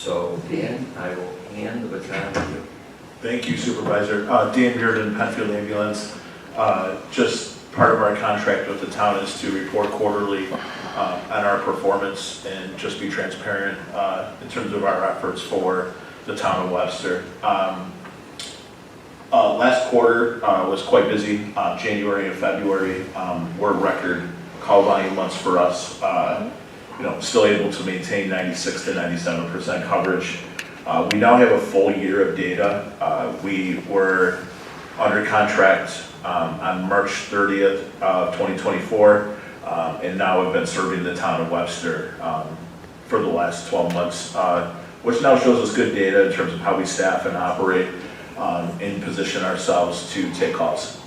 So Dan, I will hand the baton to you. Thank you, Supervisor. Dan Bearden, Penfield Ambulance. Just part of our contract with the town is to report quarterly on our performance and just be transparent in terms of our efforts for the town of Webster. Last quarter was quite busy. January and February were record call volume months for us. Still able to maintain 96 to 97% coverage. We now have a full year of data. We were under contract on March 30th of 2024, and now have been serving the town of Webster for the last 12 months, which now shows us good data in terms of how we staff and operate and position ourselves to take calls.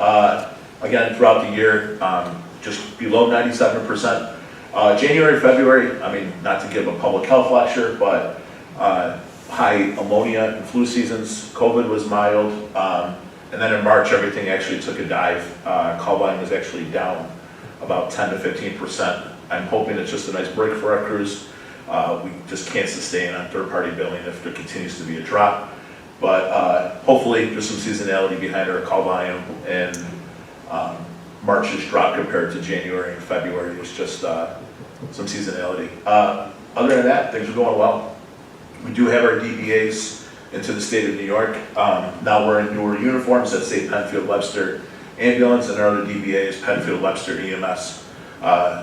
Again, throughout the year, just below 97%. January, February, not to give a public health lecture, but high ammonia and flu seasons, COVID was mild, and then in March, everything actually took a dive. Call volume was actually down about 10 to 15%. I'm hoping it's just a nice break for our crews. We just can't sustain on third-party billing if there continues to be a drop. But hopefully there's some seasonality behind our call volume, and March's drop compared to January and February was just some seasonality. Other than that, things are going well. We do have our DBAs into the state of New York. Now we're in newer uniforms that say Penfield Webster Ambulance, and our other DBA is Penfield Webster EMS.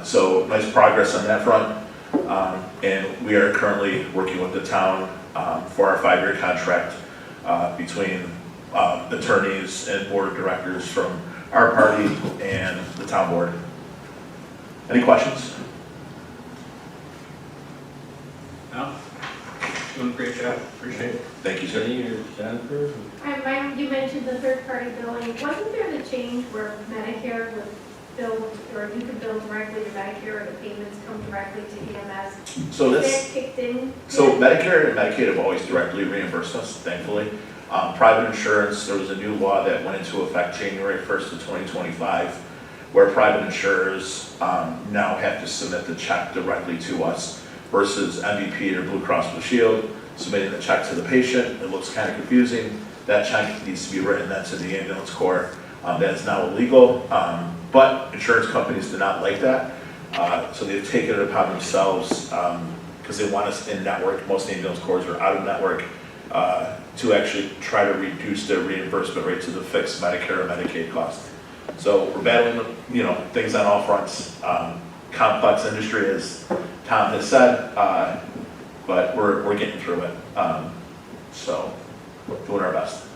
So nice progress on that front. And we are currently working with the town for our 5-year contract between attorneys and board of directors from our party and the town board. Any questions? No? Doing a great job. Appreciate it. Thank you, sir. Jenny or Jennifer? You mentioned the third-party billing. Wasn't there the change where Medicare would bill, or you could bill directly to Medicare, or the payments come directly to EMS? So Is this, that kicked in? so Medicare and Medicaid have always directly reimbursed us, thankfully. Private insurance, there was a new law that went into effect January 1st of 2025, where private insurers now have to submit the check directly to us versus MVP or Blue Cross Blue Shield submitting the check to the patient. It looks kind of confusing. That check needs to be written then to the ambulance corps. That is now illegal, but insurance companies do not like that. So they've taken it upon themselves because they want us in network. Most ambulance corps are out of network to actually try to reduce their reimbursement rate to the fixed Medicare or Medicaid cost. So we're battling, things on all fronts. Complex industry, as Tom has said, but we're getting through it. So doing our best.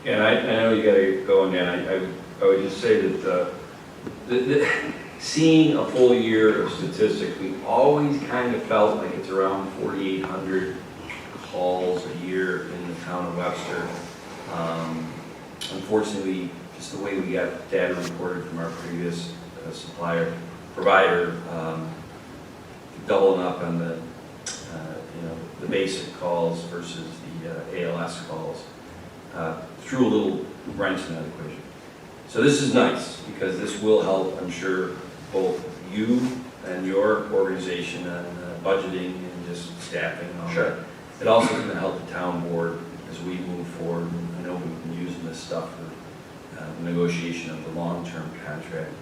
Yeah, I know you got to go on, Dan. I would just say that seeing a full year of statistics, we always kind of felt like it's around 4,800 calls a year in the town of Webster. Unfortunately, just the way we got data reported from our previous provider, doubling up on the basic calls versus the ALS calls, threw a little wrench in that equation. So this is nice because this will help, I'm sure, both you and your organization on budgeting and just staffing and all Sure. that. It also is going to help the town board as we move forward. I know we've been using this stuff for negotiation of the long-term contract.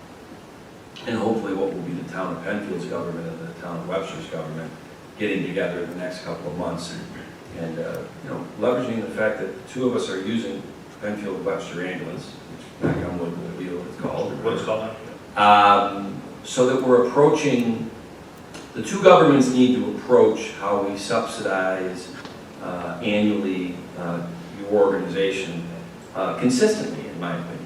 And hopefully what will be the town of Penfield's government and the town of Webster's government getting together in the next couple of months and leveraging the fact that 2 of us are using Penfield Webster Ambulance, which back on what it's called. What is it called? So that we're approaching, the 2 governments need to approach how we subsidize annually your organization consistently, in my opinion.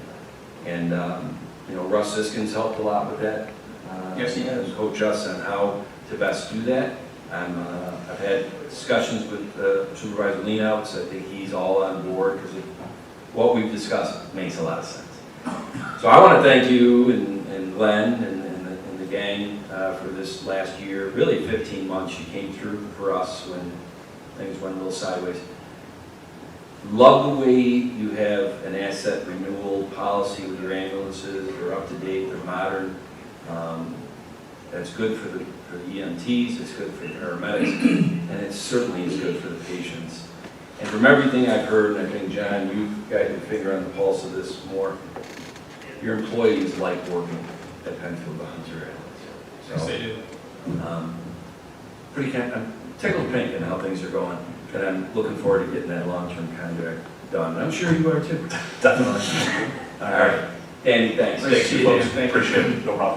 And Russ Siskins helped a lot with that. Yes, he has. Coach us on how to best do that. I've had discussions with Supervisor Leanouts. I think he's all on board because what we've discussed makes a lot of sense. So I want to thank you and Glenn and the gang for this last year, really 15 months you came through for us when things went a little sideways. Love the way you have an asset renewal policy with your ambulances. They're up to date, they're modern. That's good for the EMTs, it's good for the paramedics, and it certainly is good for the patients. And from everything I've heard, and I think, John, you've got your finger on the pulse of this more, your employees like working at Penfield, the Hunter Ambulance. Yes, So, they do. I'm tickled pink in how things are going, and I'm looking forward to getting that long-term contract done. I'm sure you are too. Definitely. All right, Danny, thanks. Thanks, See you you, folks. Dan. Thank you. Appreciate it. No problem.